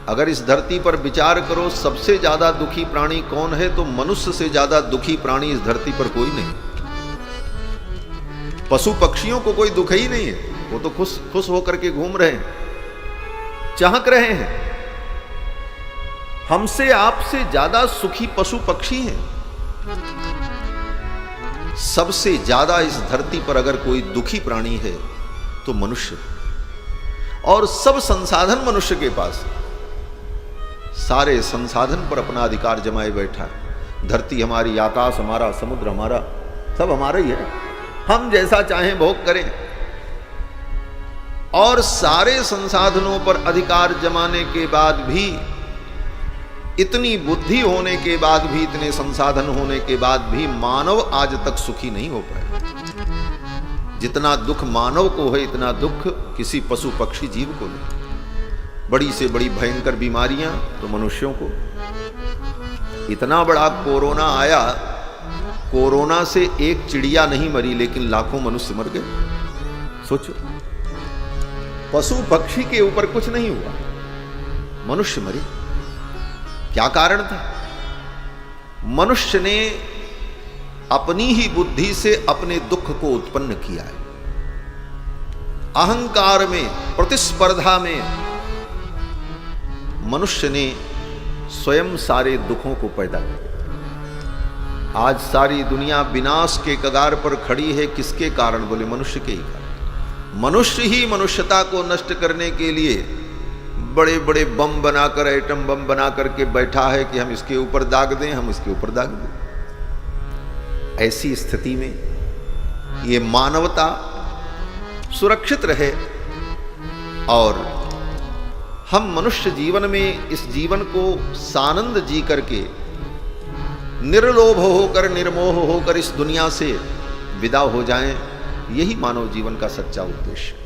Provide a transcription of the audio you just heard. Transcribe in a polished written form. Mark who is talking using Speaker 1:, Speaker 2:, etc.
Speaker 1: अगर इस धरती पर विचार करो सबसे ज्यादा दुखी प्राणी कौन है, तो मनुष्य से ज्यादा दुखी प्राणी इस धरती पर कोई नहीं। पशु पक्षियों को कोई दुख ही नहीं है, वो तो खुश खुश होकर के घूम रहे हैं, चाहक रहे हैं। हमसे आपसे ज्यादा सुखी पशु पक्षी हैं। सबसे ज्यादा इस धरती पर अगर कोई दुखी प्राणी है तो मनुष्य, और सब संसाधन मनुष्य के पास, सारे संसाधन पर अपना अधिकार जमाए बैठा है। धरती हमारी, आकाश हमारा, समुद्र हमारा, सब हमारा ही है, हम जैसा चाहें भोग करें। और सारे संसाधनों पर अधिकार जमाने के बाद भी, इतनी बुद्धि होने के बाद भी, इतने संसाधन होने के बाद भी मानव आज तक सुखी नहीं हो पाया। जितना दुख मानव को है इतना दुख किसी पशु पक्षी जीव को नहीं। बड़ी से बड़ी भयंकर बीमारियां तो मनुष्यों को। इतना बड़ा कोरोना आया, कोरोना से एक चिड़िया नहीं मरी लेकिन लाखों मनुष्य मर गए। सोचो, पशु पक्षी के ऊपर कुछ नहीं हुआ, मनुष्य मरे। क्या कारण था? मनुष्य ने अपनी ही बुद्धि से अपने दुख को उत्पन्न किया है। अहंकार में, प्रतिस्पर्धा में मनुष्य ने स्वयं सारे दुखों को पैदा किया। आज सारी दुनिया विनाश के कगार पर खड़ी है, किसके कारण? बोले मनुष्य के ही कारण। मनुष्य ही मनुष्यता को नष्ट करने के लिए बड़े बड़े बम बनाकर, एटम बम बना करके बैठा है कि हम इसके ऊपर दाग दें, हम इसके ऊपर दाग दें। ऐसी स्थिति में ये मानवता सुरक्षित रहे और हम मनुष्य जीवन में इस जीवन को सानंद जी करके, निर्लोभ होकर, निर्मोह होकर इस दुनिया से विदा हो जाएं, यही मानव जीवन का सच्चा उद्देश्य।